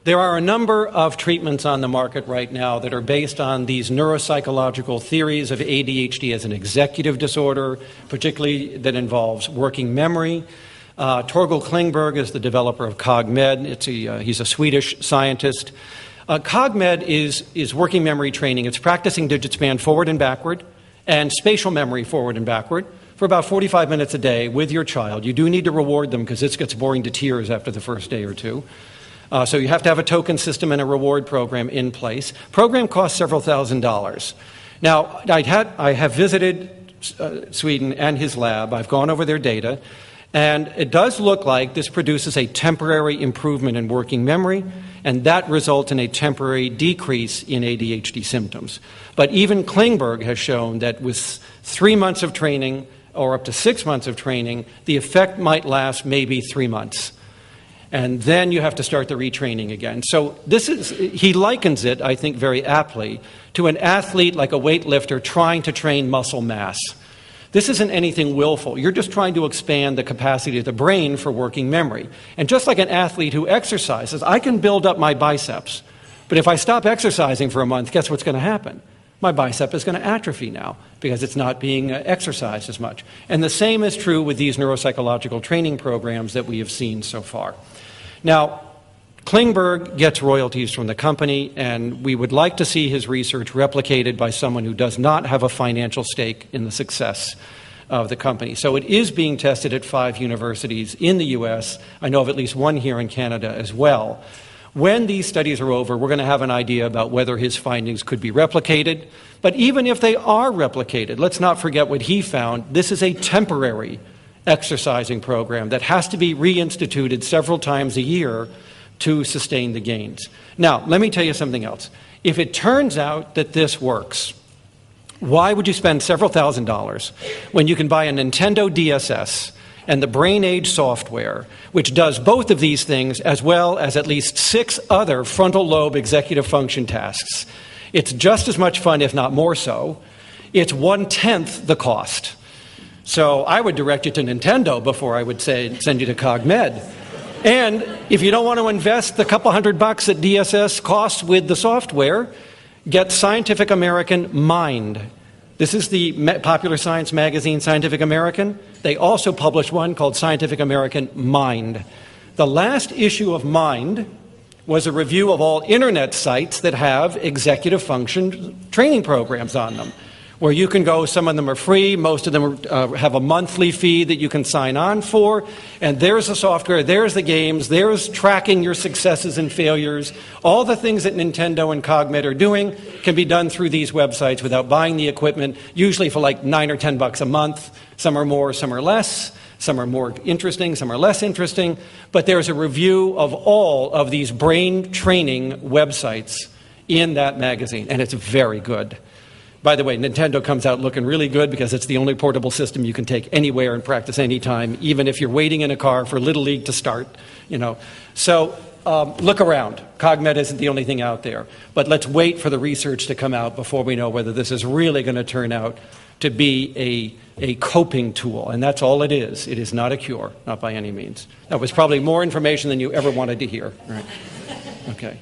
There are a number of treatments on the market right now that are based on these neuropsychological theories of ADHD as an executive disorder, particularly that involves working memory. Torgil Klingberg is the developer of CogMed. He's a Swedish scientist. CogMed is working memory training. It's practicing digit span forward and backward and spatial memory forward and backward for about 45 minutes a day with your child. You do need to reward them because this gets boring to tears after the first day or two. So you have to have a token system and a reward program in place. Program costs several $1,000s. Now, I have visited Sweden and his lab. I've gone over their data. And it does look like this produces a temporary improvement in working memory, and that results in a temporary decrease in ADHD symptoms. But even Klingberg has shown that with 3 months of training or up to 6 months of training, the effect might last maybe 3 months. And then you have to start the retraining again. So he likens it, I think very aptly, to an athlete like a weightlifter trying to train muscle mass. This isn't anything willful. You're just trying to expand the capacity of the brain for working memory. And just like an athlete who exercises, I can build up my biceps. But if I stop exercising for a month, guess what's going to happen? My bicep is going to atrophy now because it's not being exercised as much. And the same is true with these neuropsychological training programs that we have seen so far. Now, Klingberg gets royalties from the company, and we would like to see his research replicated by someone who does not have a financial stake in the success of the company. So it is being tested at 5 universities in the U.S. I know of at least one here in Canada as well. When these studies are over, we're going to have an idea about whether his findings could be replicated. But even if they are replicated, let's not forget what he found. This is a temporary exercising program that has to be reinstituted several times a year to sustain the gains. Now, let me tell you something else. If it turns out that this works, why would you spend several $1,000s when you can buy a Nintendo DSS and the Brain Age software, which does both of these things as well as at least 6 other frontal lobe executive function tasks? It's just as much fun, if not more so. It's 1/10 the cost. So I would direct you to Nintendo before I would send you to CogMed. And if you don't want to invest the couple $100 that DSS costs with the software, get Scientific American Mind. This is the popular science magazine, Scientific American. They also publish one called Scientific American Mind. The last issue of Mind was a review of all internet sites that have executive function training programs on them, where you can go. Some of them are free. Most of them have a monthly fee that you can sign on for. And there's the software, there's the games, there's tracking your successes and failures. All the things that Nintendo and CogMed are doing can be done through these websites without buying the equipment, usually for like $9 or $10 a month. Some are more, some are less. Some are more interesting, some are less interesting. But there's a review of all of these brain training websites in that magazine, and it's very good. By the way, Nintendo comes out looking really good because it's the only portable system you can take anywhere and practice anytime, even if you're waiting in a car for Little League to start, So look around. CogMed isn't the only thing out there. But let's wait for the research to come out before we know whether this is really going to turn out to be a coping tool. And that's all it is. It is not a cure, not by any means. That was probably more information than you ever wanted to hear. Right. Okay.